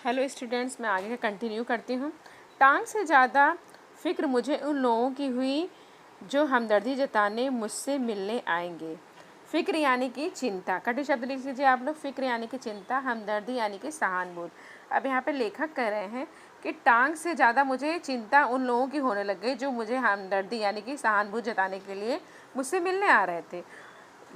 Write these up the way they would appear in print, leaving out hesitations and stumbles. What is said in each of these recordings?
Hello students, मैं आगे का कंटिन्यू करती हूँ। टांग से ज़्यादा फ़िक्र मुझे उन लोगों की हुई जो हमदर्दी जताने मुझसे मिलने आएंगे। फ़िक्र यानी कि चिंता, कटे शब्द लिख लीजिए आप लोग। फ़िक्र यानी कि चिंता, हमदर्दी यानी कि सहानुभूति। अब यहाँ पे लेखक कह रहे हैं कि टांग से ज़्यादा मुझे चिंता उन लोगों की होने लग गई जो मुझे हमदर्दी यानी कि सहानुभूति जताने के लिए मुझसे मिलने आ रहे थे।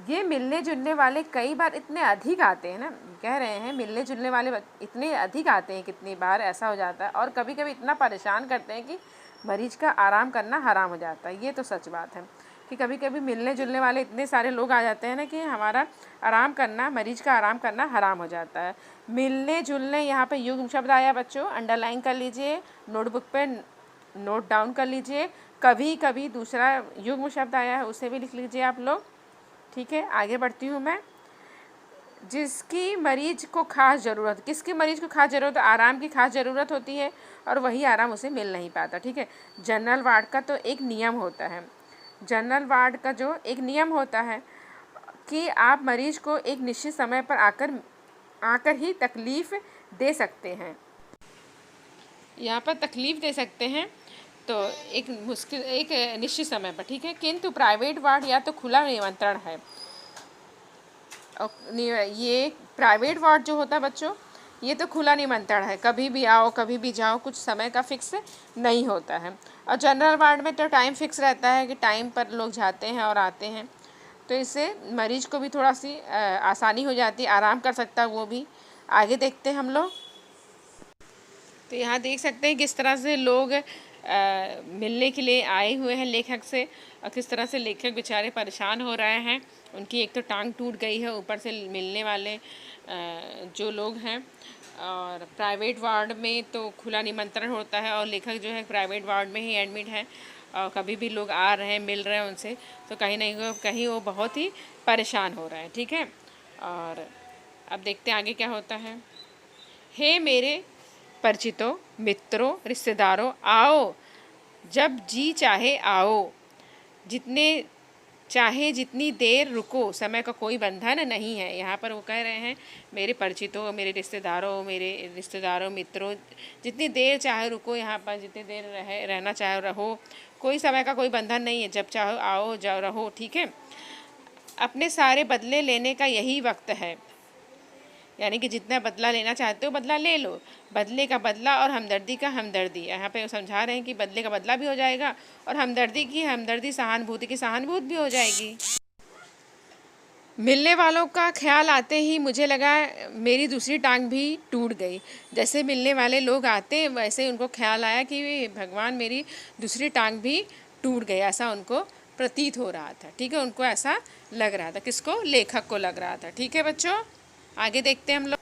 ये मिलने जुलने वाले कई बार इतने अधिक आते हैं ना, कह रहे हैं मिलने जुलने वाले इतने अधिक आते हैं, कितनी बार ऐसा हो जाता है, और कभी कभी इतना परेशान करते हैं कि मरीज का आराम करना हराम हो जाता है। ये तो सच बात है कि कभी कभी मिलने जुलने वाले इतने सारे लोग आ जाते हैं ना कि हमारा आराम करना, मरीज का आराम करना हराम हो जाता है। मिलने जुलने, यहाँ पे युग्म शब्द आया बच्चों, अंडरलाइन कर लीजिए, नोटबुक पे नोट डाउन कर लीजिए। कभी कभी दूसरा युग्म शब्द आया है, उसे भी लिख लीजिए आप लोग। ठीक है, आगे बढ़ती हूँ मैं। जिसकी मरीज को खास ज़रूरत, किसकी मरीज को खास ज़रूरत, आराम की खास ज़रूरत होती है और वही आराम उसे मिल नहीं पाता। ठीक है, जनरल वार्ड का तो एक नियम होता है, जनरल वार्ड का जो एक नियम होता है कि आप मरीज को एक निश्चित समय पर आकर ही तकलीफ़ दे सकते हैं। यहाँ पर तकलीफ़ दे सकते हैं तो एक निश्चित समय पर। ठीक है, किंतु प्राइवेट वार्ड या तो खुला निमंत्रण है। ये प्राइवेट वार्ड जो होता है बच्चों, ये तो खुला निमंत्रण है, कभी भी आओ कभी भी जाओ, कुछ समय का फिक्स नहीं होता है। और जनरल वार्ड में तो टाइम फिक्स रहता है कि टाइम पर लोग जाते हैं और आते हैं, तो इससे मरीज को भी थोड़ा सी आसानी हो जाती है, आराम कर सकता है वो भी। आगे देखते हैं हम लोग। तो यहाँ देख सकते हैं किस तरह से लोग मिलने के लिए आए हुए हैं लेखक से, और किस तरह से लेखक बेचारे परेशान हो रहे हैं। उनकी एक तो टांग टूट गई है, ऊपर से मिलने वाले जो लोग हैं। और प्राइवेट वार्ड में तो खुला निमंत्रण होता है और लेखक जो है प्राइवेट वार्ड में ही एडमिट है, और कभी भी लोग आ रहे हैं, मिल रहे हैं उनसे, तो कहीं नहीं कहीं वो बहुत ही परेशान हो रहे हैं। ठीक है, और अब देखते हैं आगे क्या होता है। हे मेरे परिचितों, मित्रों, रिश्तेदारों, आओ जब जी चाहे आओ, जितने चाहे जितनी देर रुको, समय का कोई बंधन नहीं है। यहाँ पर वो कह रहे हैं मेरे परिचितों, मेरे रिश्तेदारों, मित्रों, जितनी देर चाहे रुको, यहाँ पर जितनी देर रहना चाहे रहो, कोई समय का कोई बंधन नहीं है, जब चाहो आओ जाओ रहो। ठीक है, अपने सारे बदले लेने का यही वक्त है, यानी कि जितना बदला लेना चाहते हो बदला ले लो। बदले का बदला और हमदर्दी का हमदर्दी, यहाँ पे समझा रहे हैं कि बदले का बदला भी हो जाएगा और हमदर्दी की हमदर्दी, सहानुभूति की सहानुभूति भी हो जाएगी। मिलने वालों का ख्याल आते ही मुझे लगा मेरी दूसरी टांग भी टूट गई। जैसे मिलने वाले लोग आते वैसे उनको ख्याल आया कि भगवान मेरी दूसरी टांग भी टूट गई, ऐसा उनको प्रतीत हो रहा था। ठीक है, उनको ऐसा लग रहा था, किसको, लेखक को लग रहा था। ठीक है बच्चों, आगे देखते हैं हम लोग।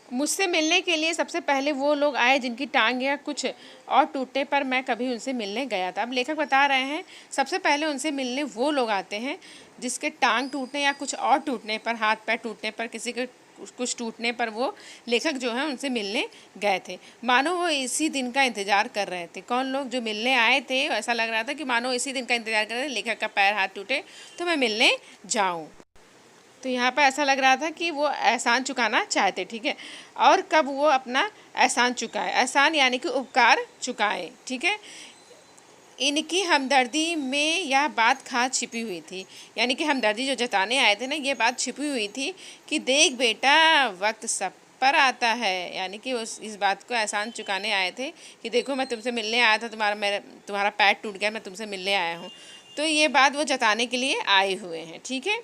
मुझसे मिलने के लिए सबसे पहले वो लोग आए जिनकी टांग या कुछ और टूटने पर मैं कभी उनसे मिलने गया था। अब लेखक बता रहे हैं सबसे पहले उनसे मिलने वो लोग आते हैं जिसके टांग टूटने या कुछ और टूटने पर, हाथ पैर टूटने पर, किसी के कुछ टूटने पर वो लेखक जो है उनसे मिलने गए थे। मानो वो इसी दिन का इंतज़ार कर रहे थे। कौन लोग? जो मिलने आए थे, ऐसा लग रहा था कि मानो इसी दिन का इंतज़ार कर रहे थे, लेखक का पैर हाथ टूटे तो मैं मिलने जाऊँ। तो यहाँ पर ऐसा लग रहा था कि वो एहसान चुकाना चाहते। ठीक है, और कब वो अपना एहसान चुकाए, एहसान यानी कि उपकार चुकाए। ठीक है, इनकी हमदर्दी में यह बात खास छिपी हुई थी, यानी कि हमदर्दी जो जताने आए थे ना, ये बात छिपी हुई थी कि देख बेटा वक्त सब पर आता है, यानी कि इस बात को एहसान चुकाने आए थे कि देखो मैं तुमसे मिलने आया था, तुम्हारा पैर टूट गया, मैं तुमसे मिलने आया हूँ। तो ये बात वो जताने के लिए आए हुए हैं। ठीक है,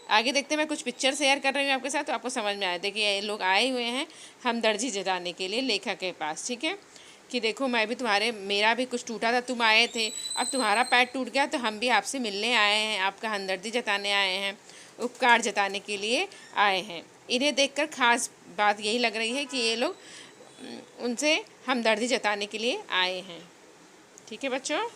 आगे देखते हैं। मैं कुछ पिक्चर शेयर कर रही हूँ आपके साथ तो आपको समझ में आया। देखिए ये लोग आए हुए हैं हमदर्दी जताने के लिए लेखक के पास। ठीक है, कि देखो मैं भी मेरा भी कुछ टूटा था, तुम आए थे, अब तुम्हारा पैर टूट गया तो हम भी आपसे मिलने आए हैं, आपका हमदर्दी जताने आए हैं, उपकार जताने के लिए आए हैं। इन्हें देखकर खास बात यही लग रही है कि ये लोग उनसे हमदर्दी जताने के लिए आए हैं। ठीक है बच्चों।